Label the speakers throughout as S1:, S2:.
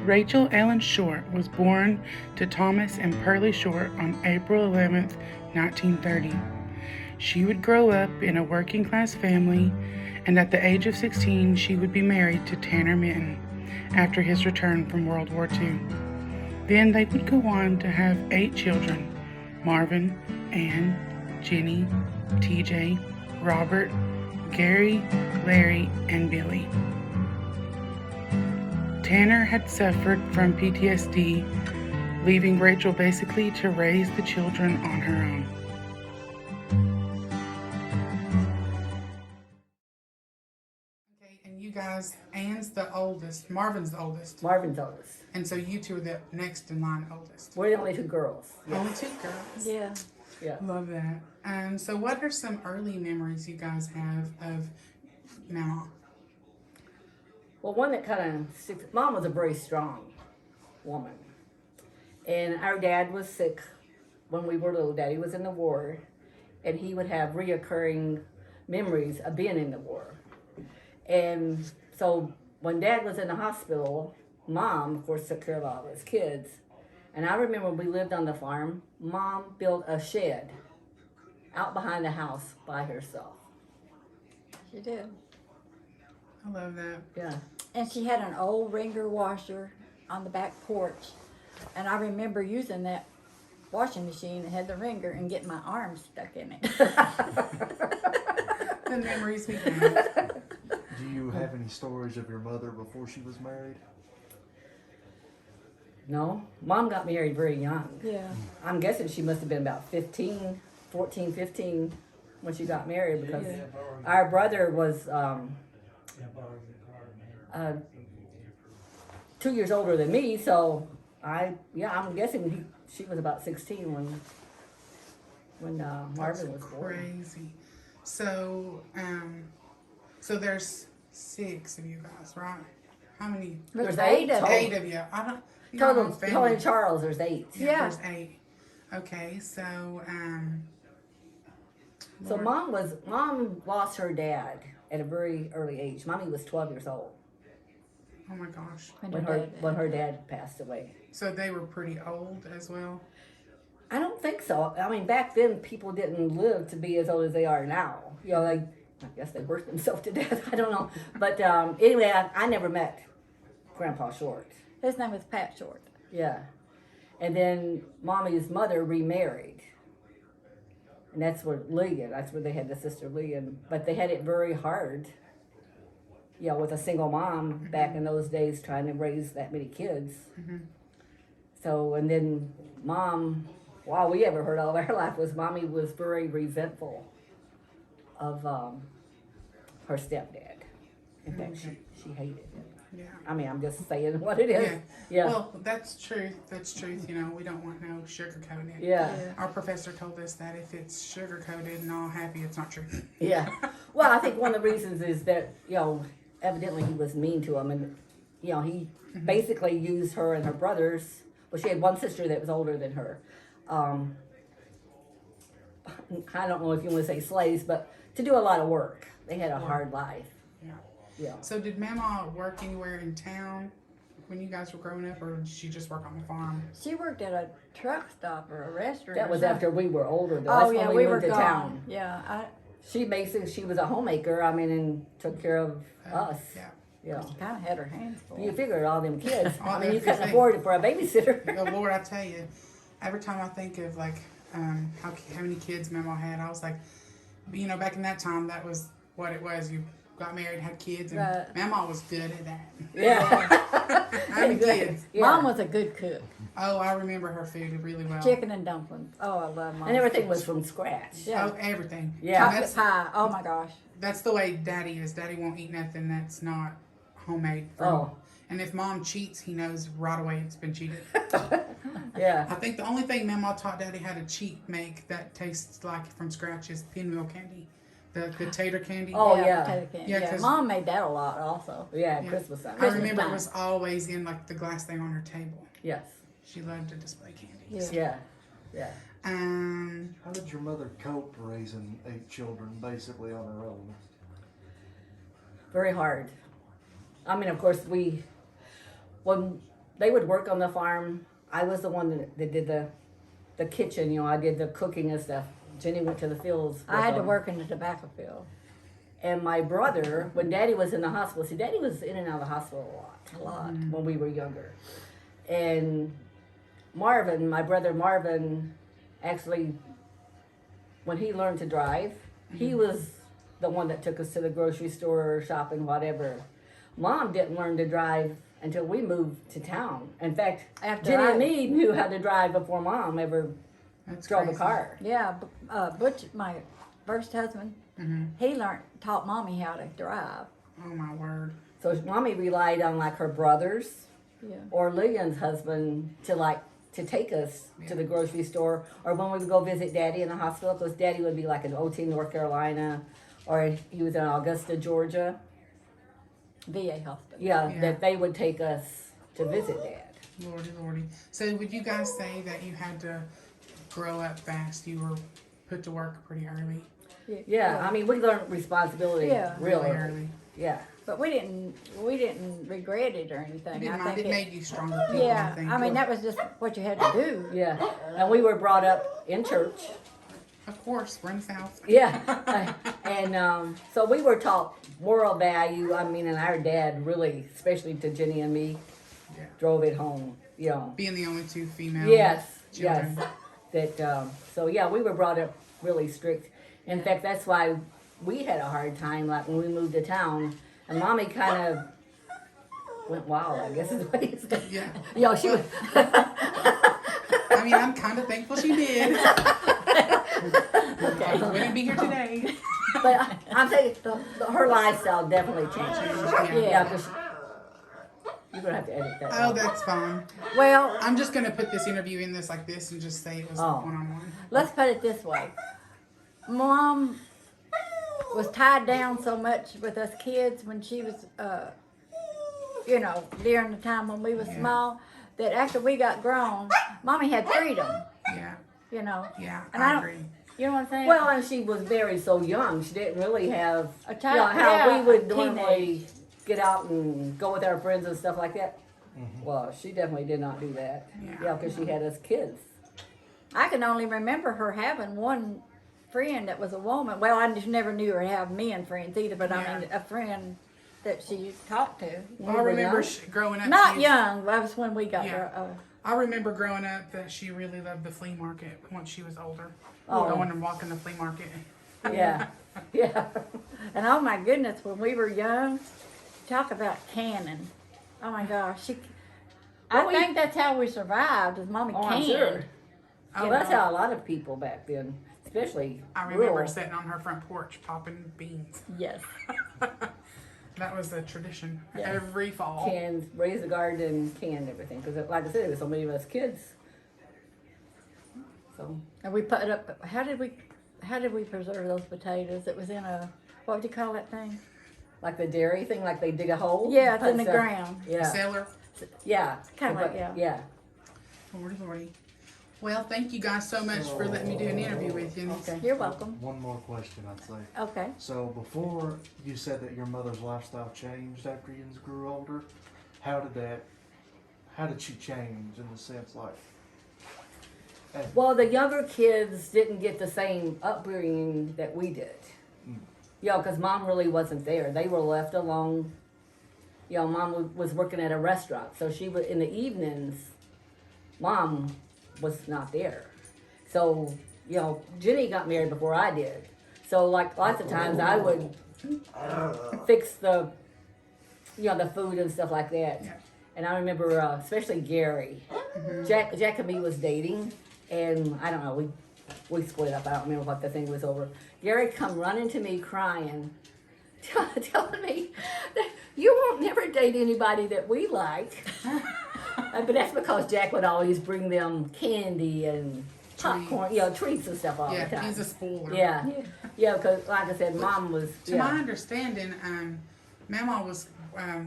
S1: Rachel Ellen Short was born to Thomas and Pearlie Short on April 11th, 1930. She would grow up in a working class family, and at the age of 16, she would be married to Tanner Minton after his return from World War II. Then they would go on to have 8 children: Marvin, Ann, Jenny, TJ, Robert, Gary, Larry, and Billy. Tanner had suffered from PTSD, leaving Rachel basically to raise the children on her own. Okay, and you guys, Ann's the oldest, Marvin's the oldest.
S2: Marvin's oldest.
S1: And so you two are the next in line oldest.
S2: We're the only 2 girls.
S1: Only 2 girls.
S3: Yeah.
S2: Yeah.
S1: Love that. So what are some early memories you guys have of Mammaw?
S2: Well, one that kind of sticks. Mom was a very strong woman, and our dad was sick when we were little. Daddy was in the war, and he would have reoccurring memories of being in the war. And so when Dad was in the hospital, Mom, of course, took care of all of his kids. And I remember when we lived on the farm, Mom built a shed out behind the house by herself.
S3: She did.
S1: I love that.
S2: Yeah.
S3: And she had an old wringer washer on the back porch. And I remember using that washing machine that had the wringer and getting my arms stuck in it.
S1: The memories we have.
S4: Do you have any stories of your mother before she was married?
S2: No, Mom got married very young.
S3: Yeah.
S2: I'm guessing she must have been about 15 when she got married, because our brother was 2 years older than me, so I'm guessing she was about 16 when Marvin was born.
S1: Crazy. So, so there's 6 of you guys, right? How many?
S2: There's
S3: 8 of
S1: 8 of you. I don't. You know,
S2: Total,
S1: I'm family.
S2: total Charles, there's 8.
S3: Yeah.
S1: There's 8. Okay, so
S2: So Mom lost her dad at a very early age. Mommy was 12 years old
S1: oh my gosh.
S2: when her dad passed away.
S1: So they were pretty old as well.
S2: I don't think so. I mean, back then people didn't live to be as old as they are now. You know, I guess they worked themselves to death. I don't know. But anyway, I never met Grandpa Short.
S3: His name was Pat Short.
S2: Yeah. And then Mommy's mother remarried. And that's where they had the sister Lillian. But they had it very hard, you know, with a single mom back in those days trying to raise that many kids.
S1: Mm-hmm.
S2: So, and then Mom, all we ever heard all of our life was Mommy was very resentful of her stepdad. In fact, she hated him.
S1: Yeah.
S2: I mean, I'm just saying what it is. Yeah.
S1: Well, that's truth. That's truth. You know, we don't want no sugarcoating.
S2: Yeah.
S1: Our professor told us that if it's sugar-coated and all happy, it's not true.
S2: Yeah. Well, I think one of the reasons is that, you know, evidently he was mean to him, and, you know, he basically used her and her brothers. Well, she had one sister that was older than her. I don't know if you want to say slaves, but to do a lot of work. They had a hard life.
S1: Yeah.
S2: Yeah.
S1: So did Mammaw work anywhere in town when you guys were growing up, or did she just work on the farm?
S3: She worked at a truck stop or a restaurant.
S2: That was after we were older, though.
S3: Oh,
S2: That's
S3: yeah,
S2: when
S3: we
S2: moved
S3: were
S2: to
S3: gone.
S2: town.
S3: Yeah.
S2: She was a homemaker, I mean, and took care of us.
S1: Yeah.
S2: Yeah.
S3: She kind of had her hands full.
S2: You figured all them kids.
S1: All
S2: I mean,
S1: them
S2: you couldn't
S1: kids.
S2: afford it for a babysitter.
S1: Oh Lord, I tell you, every time I think of like how many kids Mammaw had, I was like, you know, back in that time, that was what it was. You got married, had kids, and
S3: Right.
S1: Mammaw was good at that.
S2: Yeah.
S1: Having kids.
S2: Yeah.
S3: Mom was a good cook.
S1: Oh, I remember her food really well.
S3: Chicken and dumplings. Oh, I love Mom.
S2: And everything was from scratch.
S3: Yeah.
S1: Oh, everything.
S2: Yeah.
S1: And
S3: Chocolate pie. Oh my gosh.
S1: that's the way Daddy is. Daddy won't eat nothing that's not homemade. From,
S2: Oh.
S1: And if Mom cheats, he knows right away it's been cheated.
S2: Yeah.
S1: I think the only thing Mammaw taught Daddy how to cheat make that tastes like from scratch is pinwheel candy. The tater candy.
S2: Oh, yeah.
S3: Potato candy.
S1: Yeah,
S3: Yeah,
S1: 'cause-
S3: Mom made that a lot also.
S2: Yeah,
S1: Yeah.
S2: Christmas time.
S1: I
S3: Christmas
S1: remember
S3: time.
S1: it was always in like the glass thing on her table.
S2: Yes.
S1: She loved to display candy.
S3: Yeah.
S2: Yeah.
S4: How did your mother cope raising 8 children basically on her own?
S2: Very hard. I mean, of course, when they would work on the farm. I was the one that did the kitchen. You know, I did the cooking and stuff. Jenny went to the fields.
S3: I had to
S2: them.
S3: work in the tobacco field.
S2: And my brother, when Daddy was in the hospital, see, Daddy was in and out of the hospital a lot when we were younger. And Marvin, my brother Marvin, actually, when he learned to drive, he was the one that took us to the grocery store, shopping, whatever. Mom didn't learn to drive until we moved to town. In fact,
S3: After
S2: Jenny
S3: I-
S2: and me knew how to drive before Mom ever
S1: That's
S2: drove
S1: crazy.
S2: a car.
S3: Yeah, Butch, my first husband, he taught Mommy how to drive.
S1: Oh my word.
S2: So Mommy relied on like her brothers
S3: Yeah.
S2: or Lillian's husband to take us to the grocery store, or when we would go visit Daddy in the hospital, because Daddy would be like in OT, North Carolina, or he was in Augusta, Georgia.
S3: VA hospital.
S1: Yeah.
S2: That they would take us to visit Dad.
S1: Lordy, lordy. So would you guys say that you had to grow up fast? You were put to work pretty early.
S2: Yeah, I mean, we learned responsibility
S3: Yeah.
S2: real
S1: Really
S2: early.
S1: early.
S2: Yeah.
S3: But we didn't regret it or anything.
S1: You didn't
S3: I
S1: mind.
S3: think
S1: It made you stronger people,
S3: yeah,
S1: I think.
S3: I mean that was just what you had to do.
S2: Yeah. And we were brought up in church.
S1: Of course, we're in the South.
S2: Yeah. And so we were taught moral value. I mean, and our dad really, especially to Jenny and me,
S1: Yeah.
S2: drove it home. You know.
S1: Being the only two female
S2: Yes.
S1: children.
S2: Yes. That. So yeah, we were brought up really strict. In fact, that's why we had a hard time. Like when we moved to town, and Mommy kind of went wild. I guess is what you said.
S1: Yeah.
S2: You know, she was.
S1: I mean, I'm kind of thankful she did.
S2: Okay.
S1: We wouldn't be here today.
S2: But I'm saying her lifestyle definitely changed.
S1: Yeah.
S2: Yeah, because you're gonna have to edit that.
S1: Oh,
S2: out.
S1: that's fine.
S3: Well,
S1: I'm just gonna put this interview in this like this and just say it was
S2: Oh.
S1: one-on-one.
S3: let's put it this way. Mom was tied down so much with us kids when she was, during the time when we was
S1: Yeah.
S3: small, that after we got grown, Mommy had freedom,
S1: Yeah. Yeah,
S3: And
S1: I
S3: I don't-
S1: agree.
S3: You know what I'm saying?
S2: Well, and she was very so young. She didn't really have
S3: A
S2: you
S3: child-
S2: know, how
S3: yeah,
S2: we would
S3: teenage.
S2: normally get out and go with our friends and stuff like that. Well, she definitely did not do that.
S1: Yeah.
S2: Yeah, because she had us kids.
S3: I can only remember her having one friend that was a woman. Well, I just never knew her have men friends either, but I mean a friend that she talked to.
S1: Well, I remember growing up.
S3: Not
S1: she-
S3: young. That was when we got
S1: Yeah.
S3: her.
S1: I remember growing up that she really loved the flea market once she was older.
S2: Oh.
S1: Going and walking the flea market.
S2: Yeah, yeah.
S3: And oh my goodness, when we were young, talk about canning. Oh my gosh, I
S2: Well,
S3: think that's how we survived. Is Mommy
S2: Oh,
S3: canned?
S2: I'm sure. Oh,
S3: You
S2: that's
S3: know.
S2: how a lot of people back then, especially
S1: I remember
S2: rural.
S1: sitting on her front porch popping beans.
S3: Yes.
S1: That was a tradition
S3: Yeah.
S1: every fall.
S2: Canned, raised the garden, canned everything. Because, like I said, there was so many of us kids. So
S3: And we put up. How did we preserve those potatoes? It was in a, what would you call that thing?
S2: like the dairy thing, like they dig a hole.
S3: Yeah, it's in
S2: put
S3: the
S2: stuff-
S3: ground.
S2: Yeah,
S1: Cellar.
S2: yeah.
S3: Kinda
S2: But-
S3: like, yeah.
S2: Yeah.
S1: Lordy, lordy. Well, thank you guys so much for letting me do an interview with you.
S2: Okay.
S3: You're welcome.
S4: One more question, I'd say.
S3: Okay.
S4: So before you said that your mother's lifestyle changed after you grew older, how did she change in the sense like?
S2: Well, the younger kids didn't get the same upbringing that we did. You know, because Mom really wasn't there. They were left alone. You know, Mom was working at a restaurant, so she was in the evenings. Mom was not there. So, you know, Jenny got married before I did. So, like, lots of times I would fix the food and stuff like that.
S1: Yeah.
S2: And I remember, especially Gary. Jack and me was dating, and I don't know, we split up. I don't remember what the thing was over. Gary come running to me crying, telling me that you won't never date anybody that we like. But that's because Jack would always bring them candy and popcorn, treats and stuff all the
S1: Yeah,
S2: time.
S1: he's a spoiler.
S2: Yeah, because like I said, Mom was.
S1: To my understanding, Mammaw was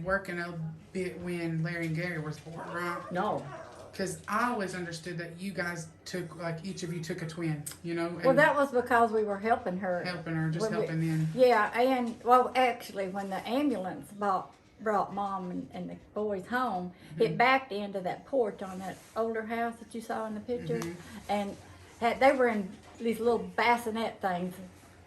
S1: working a bit when Larry and Gary was born, right?
S2: No.
S1: Because I always understood that you guys took, like, each of you took a twin, you know? And
S3: Well, that was because we were helping her.
S1: helping her, just
S3: when we-
S1: helping them.
S3: Yeah, and well, actually, when the ambulance brought brought Mom and the boys home, it backed into that porch on that older house that you saw in the picture, and they were in these little bassinet things,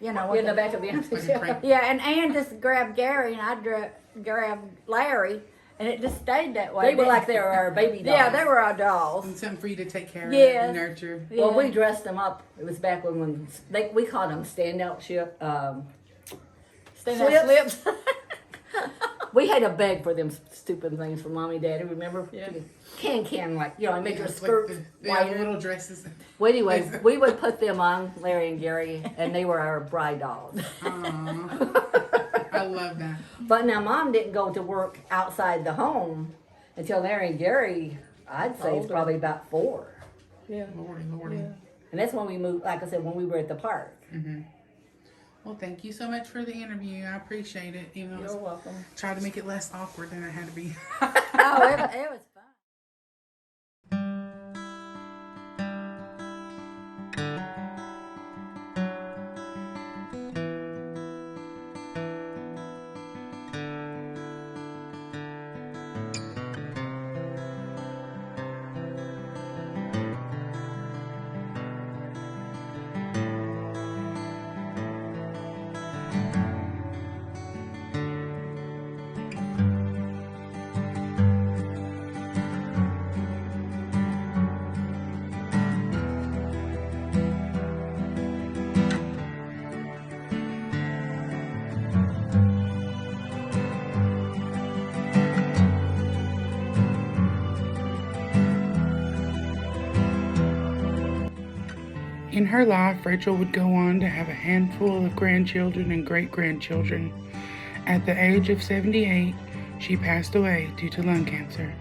S3: you know.
S2: In the back of the house.
S3: Yeah, and Ann just grabbed Gary and I grabbed Larry, and it just stayed that way.
S2: They were like they were our baby dolls.
S3: Yeah, they were our dolls.
S1: And something for you to take care of
S3: Yes.
S1: and nurture.
S3: Yeah.
S2: Well, we dressed them up. It was back when we called them standout ship.
S3: Stand-up
S2: Slips.
S3: slips.
S2: We had to beg for them stupid things from Mommy, Daddy. Remember?
S3: Yeah.
S2: Can like I made your
S1: It's
S2: skirt
S1: like the
S2: whiter.
S1: little dresses.
S2: Well, anyways, we would put them on Larry and Gary, and they were our bride dolls.
S1: Aww. I love that.
S2: But now Mom didn't go to work outside the home until Larry and Gary, I'd say, is
S3: Older.
S2: probably about 4.
S3: Yeah.
S1: Lordy.
S3: Yeah.
S2: And that's when we moved. Like I said, when we were at the park.
S1: Well, thank you so much for the interview. I appreciate it. Even though I
S2: You're
S1: was
S2: welcome.
S1: trying to make it less awkward than I had to be.
S3: Oh, it was fun.
S1: In her life, Rachel would go on to have a handful of grandchildren and great-grandchildren. At the age of 78, she passed away due to lung cancer.